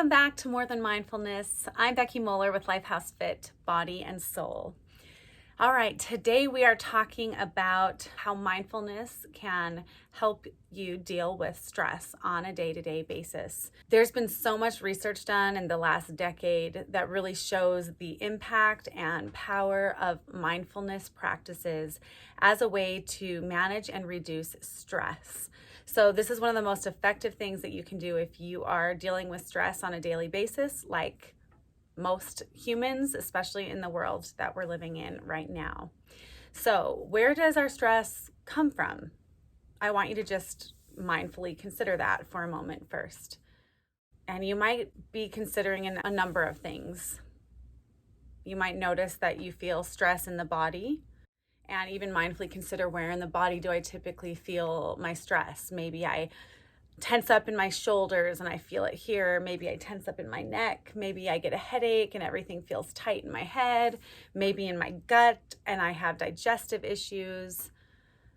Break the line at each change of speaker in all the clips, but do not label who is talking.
Welcome back to More Than Mindfulness. I'm Becky Moeller with Lifehouse Fit, Body and Soul. All right, today we are talking about how mindfulness can help you deal with stress on a day-to-day basis. There's been so much research done in the last decade that really shows the impact and power of mindfulness practices as a way to manage and reduce stress. So this is one of the most effective things that you can do if you are dealing with stress on a daily basis, like most humans, especially in the world that we're living in right now. So where does our stress come from? I want you to just mindfully consider that for a moment first. And you might be considering a number of things. You might notice that you feel stress in the body, and even mindfully consider, where in the body do I typically feel my stress? Maybe I tense up in my shoulders and I feel it here. Maybe I tense up in my neck. Maybe I get a headache and everything feels tight in my head. Maybe in my gut and I have digestive issues.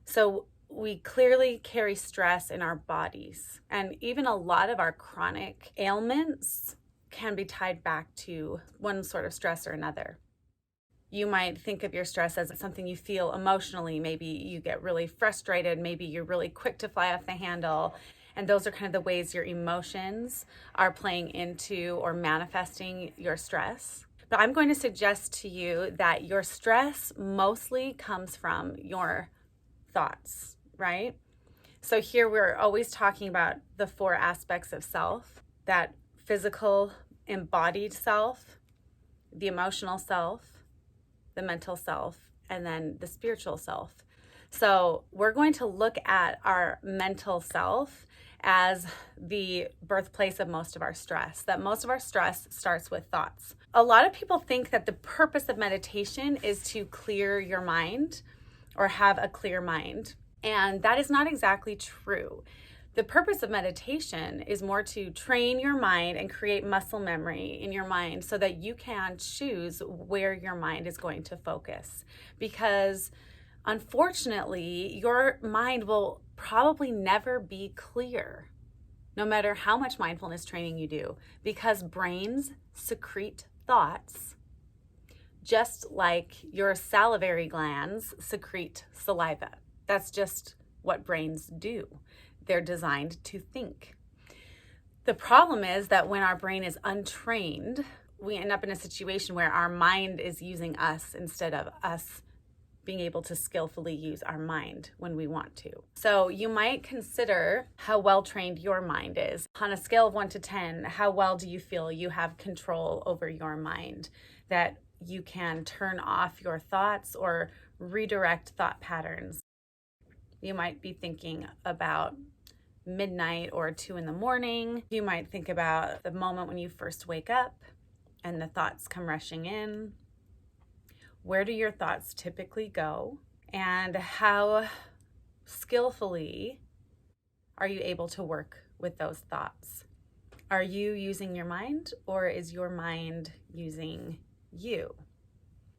So we clearly carry stress in our bodies. And even a lot of our chronic ailments can be tied back to one sort of stress or another. You might think of your stress as something you feel emotionally. Maybe you get really frustrated. Maybe you're really quick to fly off the handle. And those are kind of the ways your emotions are playing into or manifesting your stress. But I'm going to suggest to you that your stress mostly comes from your thoughts, right? So here we're always talking about the four aspects of self: that physical, embodied self, the emotional self, the mental self, and then the spiritual self. So we're going to look at our mental self as the birthplace of most of our stress, that most of our stress starts with thoughts. A lot of people think that the purpose of meditation is to clear your mind or have a clear mind, and that is not exactly true. The purpose of meditation is more to train your mind and create muscle memory in your mind so that you can choose where your mind is going to focus. Because unfortunately, your mind will probably never be clear, no matter how much mindfulness training you do, because brains secrete thoughts just like your salivary glands secrete saliva. That's just what brains do. They're designed to think. The problem is that when our brain is untrained, we end up in a situation where our mind is using us instead of us being able to skillfully use our mind when we want to. So you might consider how well trained your mind is. On a scale of 1 to 10, how well do you feel you have control over your mind, that you can turn off your thoughts or redirect thought patterns? You might be thinking about midnight or 2 in the morning. You might think about the moment when you first wake up and the thoughts come rushing in. Where do your thoughts typically go? And how skillfully are you able to work with those thoughts? Are you using your mind, or is your mind using you?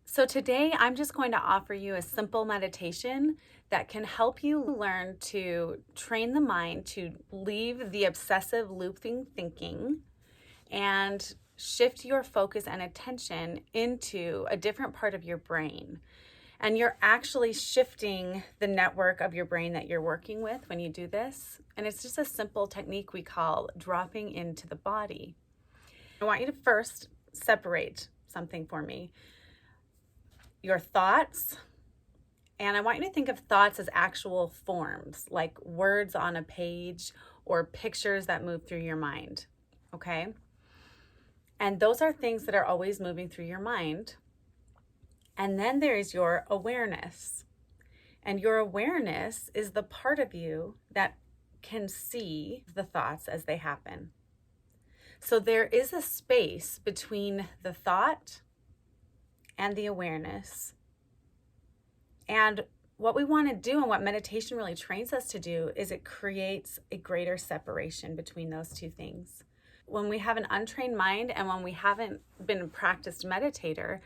So today I'm just going to offer you a simple meditation that can help you learn to train the mind to leave the obsessive looping thinking and shift your focus and attention into a different part of your brain. And you're actually shifting the network of your brain that you're working with when you do this. And it's just a simple technique we call dropping into the body. I want you to first separate something for me: your thoughts. And I want you to think of thoughts as actual forms, like words on a page or pictures that move through your mind, okay? And those are things that are always moving through your mind. And then there is your awareness. And your awareness is the part of you that can see the thoughts as they happen. So there is a space between the thought and the awareness. And what we want to do, and what meditation really trains us to do, is it creates a greater separation between those two things. When we have an untrained mind and when we haven't been a practiced meditator,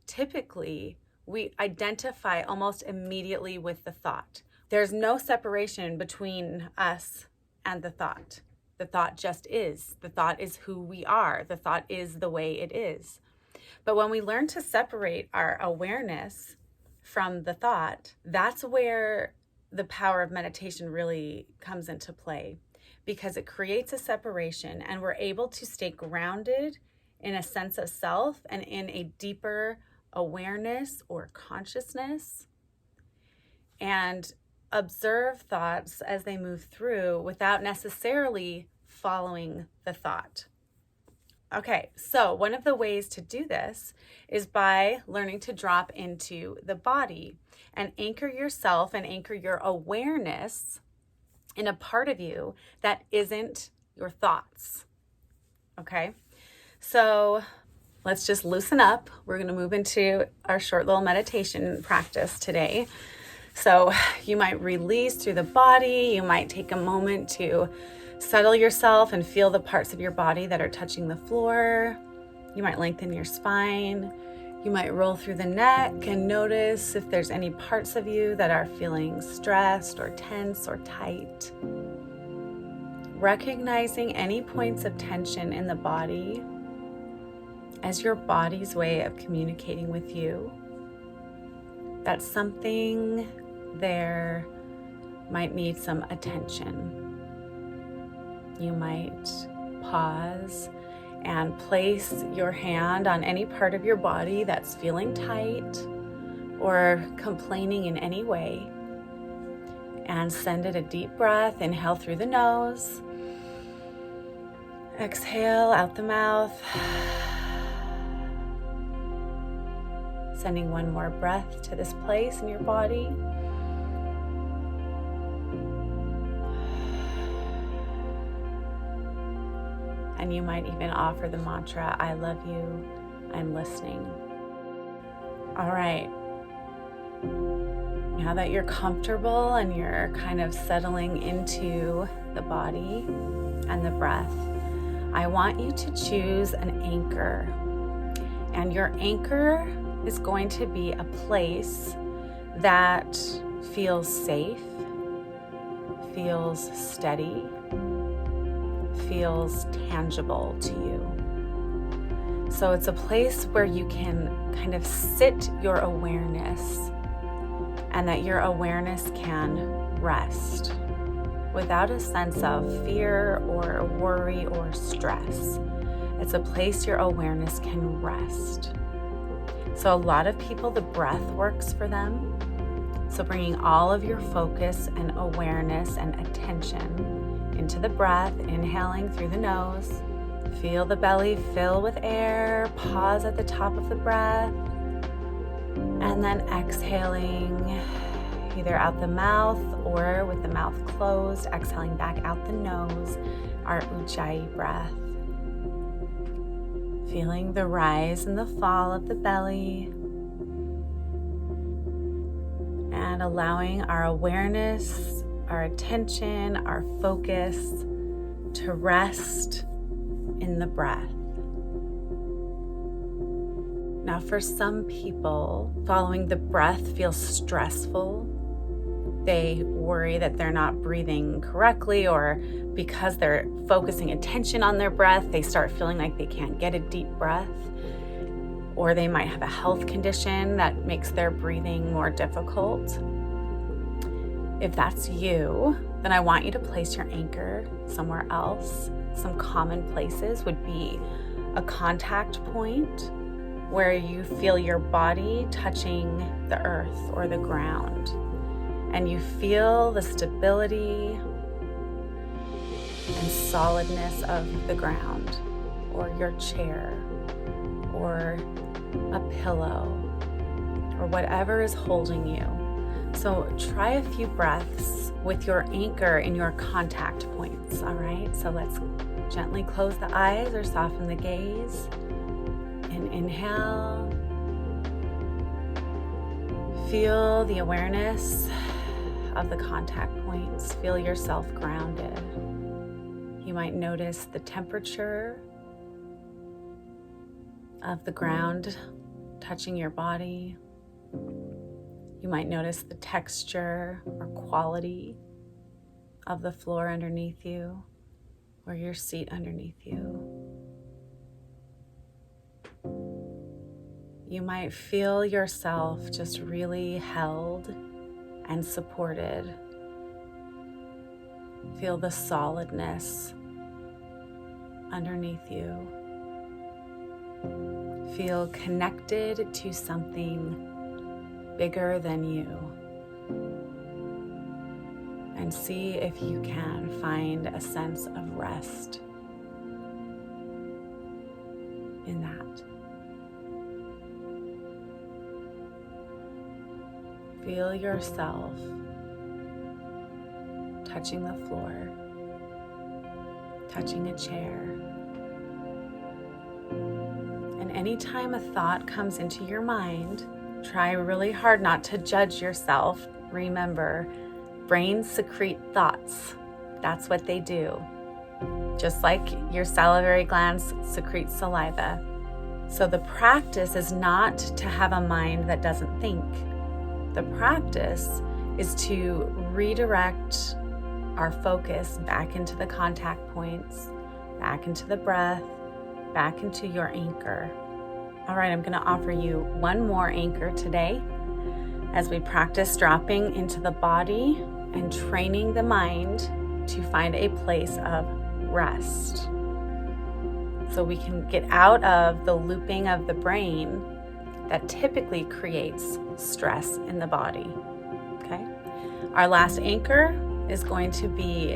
typically we identify almost immediately with the thought. There's no separation between us and the thought. The thought just is. The thought is who we are. The thought is the way it is. But when we learn to separate our awareness from the thought, that's where the power of meditation really comes into play, because it creates a separation and we're able to stay grounded in a sense of self and in a deeper awareness or consciousness, and observe thoughts as they move through without necessarily following the thought. Okay, so one of the ways to do this is by learning to drop into the body and anchor yourself and anchor your awareness in a part of you that isn't your thoughts. Okay, so let's just loosen up. We're going to move into our short little meditation practice today. So you might release through the body. You might take a moment to settle yourself and feel the parts of your body that are touching the floor. You might lengthen your spine. You might roll through the neck and notice if there's any parts of you that are feeling stressed or tense or tight. Recognizing any points of tension in the body as your body's way of communicating with you. That something there might need some attention. You might pause and place your hand on any part of your body that's feeling tight or complaining in any way, and send it a deep breath. Inhale through the nose, exhale out the mouth, sending one more breath to this place in your body. And you might even offer the mantra, I love you, I'm listening. All right. Now that you're comfortable and you're kind of settling into the body and the breath, I want you to choose an anchor. And your anchor is going to be a place that feels safe, feels steady, feels tangible to you. So it's a place where you can kind of sit your awareness, and that your awareness can rest without a sense of fear or worry or stress. It's a place your awareness can rest. So a lot of people, the breath works for them. So bringing all of your focus and awareness and attention into the breath, inhaling through the nose. Feel the belly fill with air. Pause at the top of the breath. And then exhaling either out the mouth or with the mouth closed, exhaling back out the nose, our Ujjayi breath. Feeling the rise and the fall of the belly. And allowing our awareness, our attention, our focus to rest in the breath. Now, for some people, following the breath feels stressful. They worry that they're not breathing correctly, or because they're focusing attention on their breath, they start feeling like they can't get a deep breath. Or they might have a health condition that makes their breathing more difficult. If that's you, then I want you to place your anchor somewhere else. Some common places would be a contact point where you feel your body touching the earth or the ground, and you feel the stability and solidness of the ground, or your chair, or a pillow, or whatever is holding you. So try a few breaths with your anchor in your contact points, all right? So let's gently close the eyes or soften the gaze. And inhale. Feel the awareness of the contact points. Feel yourself grounded. You might notice the temperature of the ground touching your body. You might notice the texture or quality of the floor underneath you, or your seat underneath you. You might feel yourself just really held and supported. Feel the solidness underneath you. Feel connected to something bigger than you. And see if you can find a sense of rest in that. Feel yourself touching the floor, touching a chair. And anytime a thought comes into your mind, try really hard not to judge yourself. Remember, brains secrete thoughts. That's what they do. Just like your salivary glands secrete saliva. So the practice is not to have a mind that doesn't think. The practice is to redirect our focus back into the contact points, back into the breath, back into your anchor. All right, I'm going to offer you one more anchor today as we practice dropping into the body and training the mind to find a place of rest. So we can get out of the looping of the brain that typically creates stress in the body. Okay? Our last anchor is going to be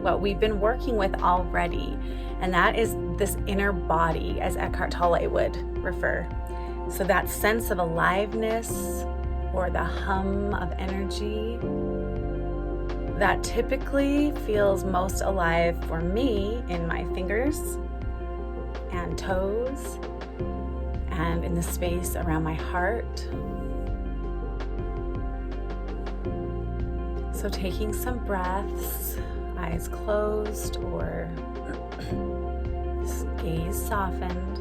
what we've been working with already, and that is this inner body, as Eckhart Tolle would refer. So that sense of aliveness or the hum of energy that typically feels most alive for me in my fingers and toes and in the space around my heart. So taking some breaths, eyes closed or gaze softened.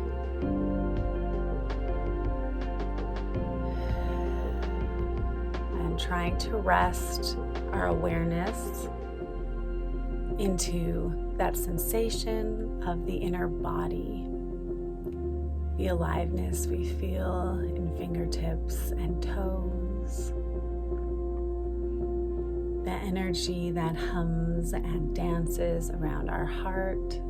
And trying to rest our awareness into that sensation of the inner body, the aliveness we feel in fingertips and toes, the energy that hums and dances around our heart.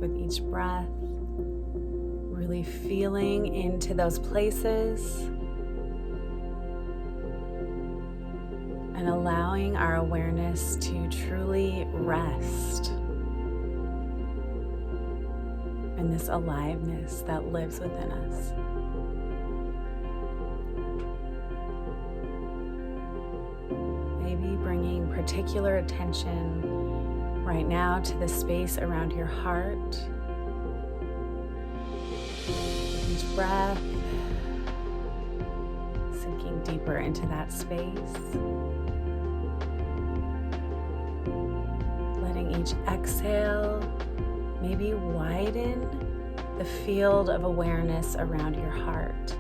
With each breath, really feeling into those places and allowing our awareness to truly rest in this aliveness that lives within us. Maybe bringing particular attention right now to the space around your heart. Each breath, sinking deeper into that space. Letting each exhale maybe widen the field of awareness around your heart.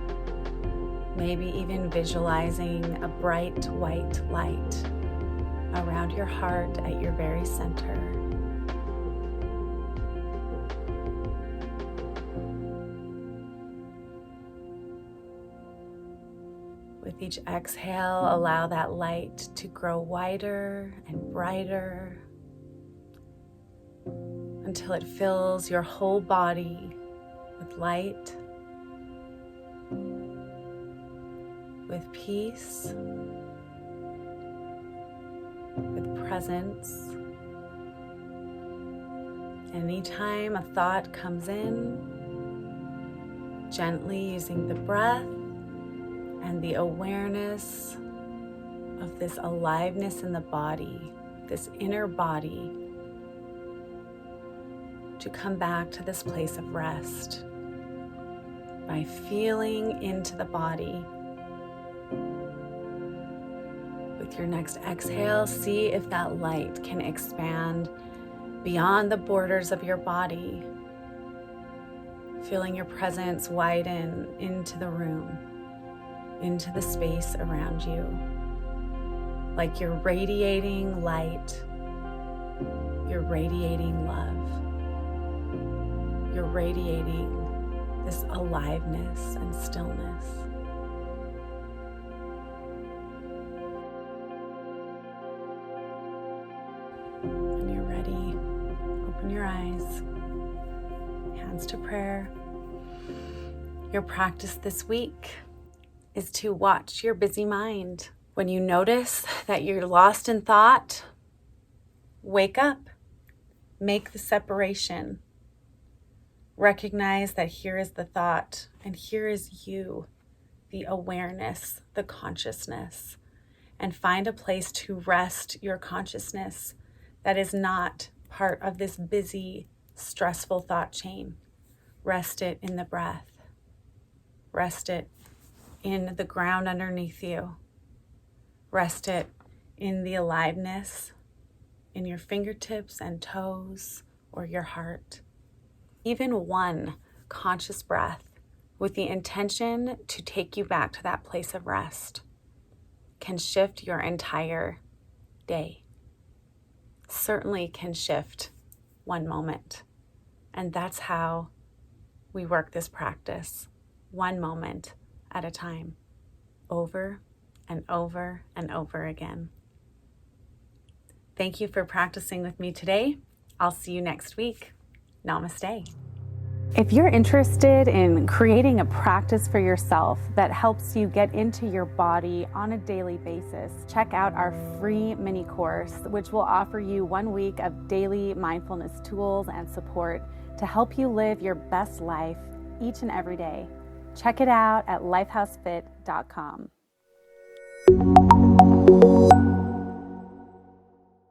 Maybe even visualizing a bright white light around your heart at your very center. With each exhale, allow that light to grow wider and brighter until it fills your whole body with light, with peace, with presence. Anytime a thought comes in, gently using the breath and the awareness of this aliveness in the body, this inner body, to come back to this place of rest by feeling into the body. With your next exhale, see if that light can expand beyond the borders of your body, feeling your presence widen into the room into the space around you, like you're radiating light, you're radiating love, you're radiating this aliveness and stillness. When you're ready, open your eyes, hands to prayer. Your practice this week is to watch your busy mind. When you notice that you're lost in thought, wake up, make the separation. Recognize that here is the thought and here is you, the awareness, the consciousness, and find a place to rest your consciousness that is not part of this busy, stressful thought chain. Rest it in the breath. Rest it in the ground underneath you. Rest it in the aliveness in your fingertips and toes or your heart. Even one conscious breath with the intention to take you back to that place of rest can shift your entire day. Certainly can shift one moment. And that's how we work this practice, one moment at a time, over and over and over again. Thank you for practicing with me today. I'll see you next week. Namaste. If you're interested in creating a practice for yourself that helps you get into your body on a daily basis, check out our free mini course, which will offer you 1 week of daily mindfulness tools and support to help you live your best life each and every day. Check it out at lifehousefit.com.